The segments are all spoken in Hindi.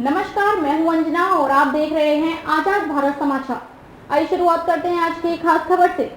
नमस्कार, मैं हूं अंजना और आप देख रहे हैं आजाद भारत समाचार। आइए शुरुआत करते हैं आज की खास खबर से।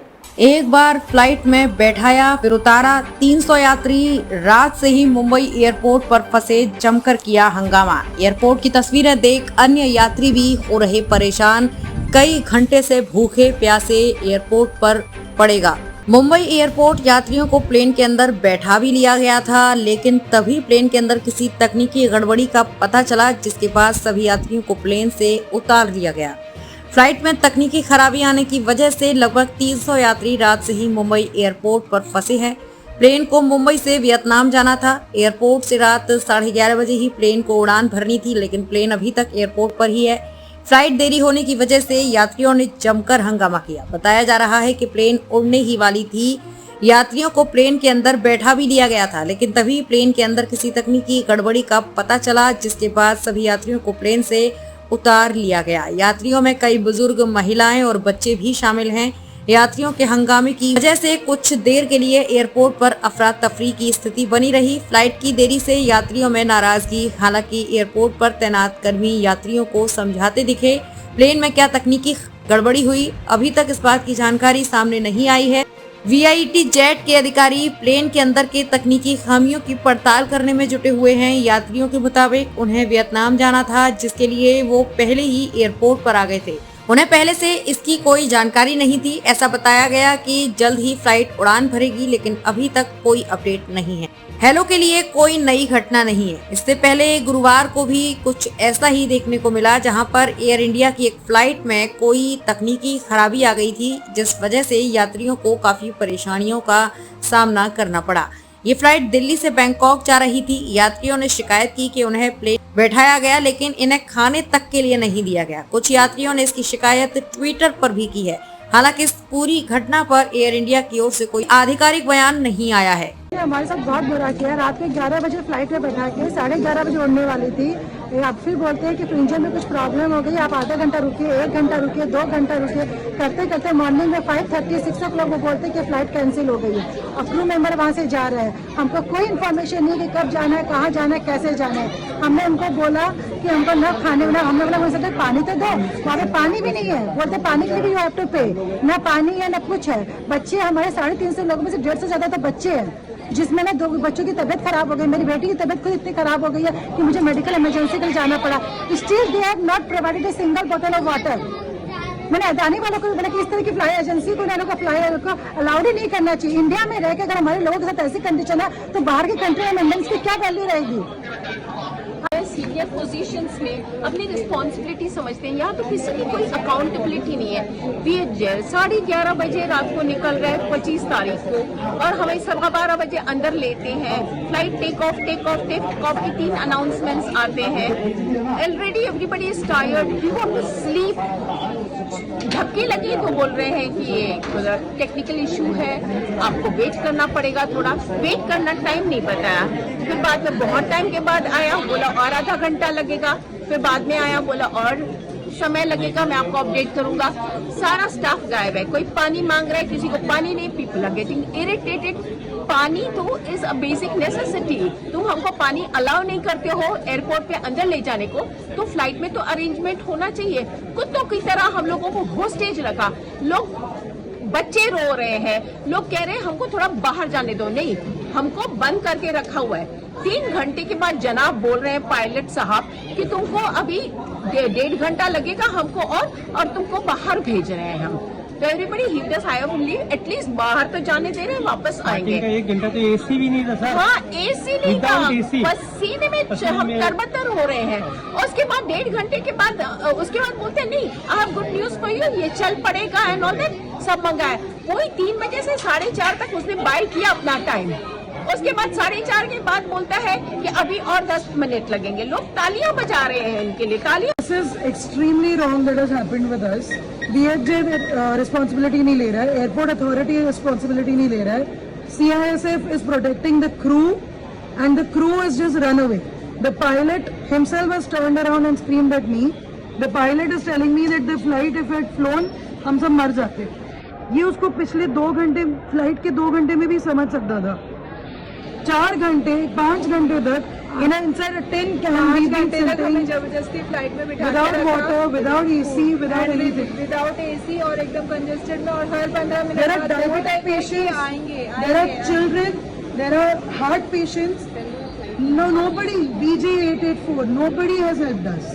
एक बार फ्लाइट में बैठाया फिर उतारा 300 यात्री, रात से ही मुंबई एयरपोर्ट पर फंसे, जमकर किया हंगामा। एयरपोर्ट की तस्वीरें देख अन्य यात्री भी हो रहे परेशान। कई घंटे से भूखे प्यासे एयरपोर्ट पर पड़ेगा। मुंबई एयरपोर्ट यात्रियों को प्लेन के अंदर बैठा भी लिया गया था, लेकिन तभी प्लेन के अंदर किसी तकनीकी गड़बड़ी का पता चला, जिसके बाद सभी यात्रियों को प्लेन से उतार दिया गया। फ्लाइट में तकनीकी खराबी आने की वजह से लगभग 300 यात्री रात से ही मुंबई एयरपोर्ट पर फंसे हैं। प्लेन को मुंबई से वियतनाम जाना था। एयरपोर्ट से रात 11:30 बजे ही प्लेन को उड़ान भरनी थी, लेकिन प्लेन अभी तक एयरपोर्ट पर ही है। फ्लाइट देरी होने की वजह से यात्रियों ने जमकर हंगामा किया। बताया जा रहा है कि प्लेन उड़ने ही वाली थी। यात्रियों को प्लेन के अंदर बैठा भी लिया गया था, लेकिन तभी प्लेन के अंदर किसी तकनीकी गड़बड़ी का पता चला, जिसके बाद सभी यात्रियों को प्लेन से उतार लिया गया। यात्रियों में कई बुजुर्ग, महिलाएं और बच्चे भी शामिल हैं। यात्रियों के हंगामे की वजह से कुछ देर के लिए एयरपोर्ट पर अफरा तफरी की स्थिति बनी रही। फ्लाइट की देरी से यात्रियों में नाराजगी। हालांकि एयरपोर्ट पर तैनात कर्मी यात्रियों को समझाते दिखे। प्लेन में क्या तकनीकी गड़बड़ी हुई, अभी तक इस बात की जानकारी सामने नहीं आई है। वीआईटी जेट के अधिकारी प्लेन के अंदर के तकनीकी खामियों की पड़ताल करने में जुटे हुए हैं। यात्रियों के मुताबिक उन्हें वियतनाम जाना था, जिसके लिए वो पहले ही एयरपोर्ट पर आ गए थे। उन्हें पहले से इसकी कोई जानकारी नहीं थी। ऐसा बताया गया कि जल्द ही फ्लाइट उड़ान भरेगी, लेकिन अभी तक कोई अपडेट नहीं है। हेलो के लिए कोई नई घटना नहीं है। इससे पहले गुरुवार को भी कुछ ऐसा ही देखने को मिला, जहां पर एयर इंडिया की एक फ्लाइट में कोई तकनीकी खराबी आ गई थी, जिस वजह से यात्रियों को काफी परेशानियों का सामना करना पड़ा। ये फ्लाइट दिल्ली से बैंकॉक जा रही थी। यात्रियों ने शिकायत की कि उन्हें प्लेन बैठाया गया, लेकिन इन्हें खाने तक के लिए नहीं दिया गया। कुछ यात्रियों ने इसकी शिकायत ट्विटर पर भी की है। हालांकि इस पूरी घटना पर एयर इंडिया की ओर से कोई आधिकारिक बयान नहीं आया है। हमारे साथ बहुत बुरा किया। रात में 11 बजे फ्लाइट में बैठा के 11:30 बजे उड़ने वाली थी। आप फिर बोलते हैं कि इंजन में कुछ प्रॉब्लम हो गई, आप आधा घंटा रुकिए, 1 घंटा रुकिए, 2 घंटा रुकिए, करते करते मॉर्निंग में 5:30, 6 o'clock वो बोलते हैं कि फ्लाइट कैंसिल हो गई है और क्रू मेंबर वहाँ से जा रहे हैं। हमको कोई इन्फॉर्मेशन नहीं कि कब जाना है, कहाँ जाना है, कैसे जाना है। हमने उनको बोला कि हमको न खाने ना, हमने बोला मुझे पानी तो दो, वहाँ पे पानी भी नहीं है। बोलते पानी के लिए भी यू हैव टू पे, न पानी है न कुछ है। बच्चे हमारे 350 लोगों में से 150 से ज्यादा तो बच्चे हैं, जिसमें ना 2 बच्चों की तबीयत खराब हो गई। मेरी बेटी की तबीयत खुद इतनी खराब हो गई है कि मुझे मेडिकल इमरजेंसी के लिए जाना पड़ा। Still they have not provided a single bottle of water. मैंने अदानी वालों को बोला कि इस तरह की फ्लाई एजेंसी को लोगों का फ्लाई को अलाउड ही नहीं करना चाहिए। इंडिया में रह के अगर हमारे लोगों के साथ ऐसी कंडीशन है तो बाहर की कंट्री में इंडियंस की क्या वैल्यू रहेगी। सीनियर पोजीशंस में अपनी रिस्पॉन्सिबिलिटी समझते हैं। यहाँ तो किसी की कोई अकाउंटेबिलिटी नहीं है। वी 11:30 बजे रात को निकल रहे 25 तारीख को, और हमें 12:15 बजे अंदर लेते हैं। फ्लाइट टेक ऑफ की 3 अनाउंसमेंट्स आते हैं। Already everybody is tired, we want to sleep. धक्के लगी तो बोल रहे हैं कि ये टेक्निकल इशू है, आपको वेट करना पड़ेगा। थोड़ा वेट करना, टाइम नहीं बताया। फिर बाद में बहुत टाइम के बाद आया, बोला और आधा घंटा लगेगा। फिर बाद में आया, बोला और समय लगेगा, मैं आपको अपडेट करूंगा। सारा स्टाफ गायब है। कोई पानी मांग रहा है, किसी को पानी नहीं। People are getting irritated. पानी तो इज अ बेसिक नेसेसिटी। तुम हमको पानी अलाउ नहीं करते हो एयरपोर्ट पे अंदर ले जाने को, तो फ्लाइट में तो अरेंजमेंट होना चाहिए। कुत्तों की तरह हम लोगों को होस्टेज रखा। लोग, बच्चे रो रहे हैं, लोग कह रहे हैं हमको थोड़ा बाहर जाने दो। नहीं, हमको बंद करके रखा हुआ है। 3 घंटे के बाद जनाब बोल रहे हैं पायलट साहब कि तुमको अभी 1.5 घंटा लगेगा हमको, और तुमको बाहर भेज रहे हैं हम। तो everybody heave the sigh of relief, at least बाहर तो जाने दे रहे हैं, वापस आएंगे। 1 घंटा तो एसी भी नहीं था सर। हाँ, एसी नहीं था, पसीने में हम तरबतर हो रहे हैं। और उसके बाद 1.5 घंटे के बाद उसके बाद बोलते हैं नहीं, I have good news for you, ये चल पड़ेगा एंड ऑल दैट, सब मंगाया। कोई 3 बजे से 4:30 तक उसने बाय किया अपना टाइम। उसके बाद 4:30 के बाद बोलता है कि अभी और 10 मिनट लगेंगे। लोग तालियां बजा रहे हैं इनके लिए, तालियां। This is extremely wrong that has happened with us. DHJ responsibility नहीं ले रहा है, एयरपोर्ट अथॉरिटी responsibility नहीं ले रहा है। CISF is protecting the crew and the crew is just run away. The pilot himself has turned around and screamed at me. The pilot is telling me that the flight if it flown हम सब मर जाते। ये उसको पिछले 2 घंटे फ्लाइट के 2 घंटे में भी समझ सकता था। 4 घंटे 5 घंटे तक in inside a tin can we've been sitting जबरदस्ती फ्लाइट में बिठा without water, without AC, without anything. Without AC और एकदम कंजेस्टेड में, और हर 15 minute There are diabetic patients, आएंगे there are children, there are heart patients. No, nobody, BJ 884, nobody has helped us.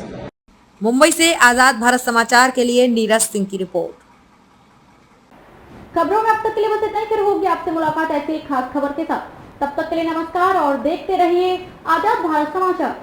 Mumbai से आजाद भारत समाचार के लिए नीरज सिंह की रिपोर्ट। खबरों में अब तक के लिए बस इतना ही, फिर होगी आपसे मुलाकात ऐसी एक खास खबर के साथ। तब तक के लिए नमस्कार और देखते रहिए आजाद भारत समाचार।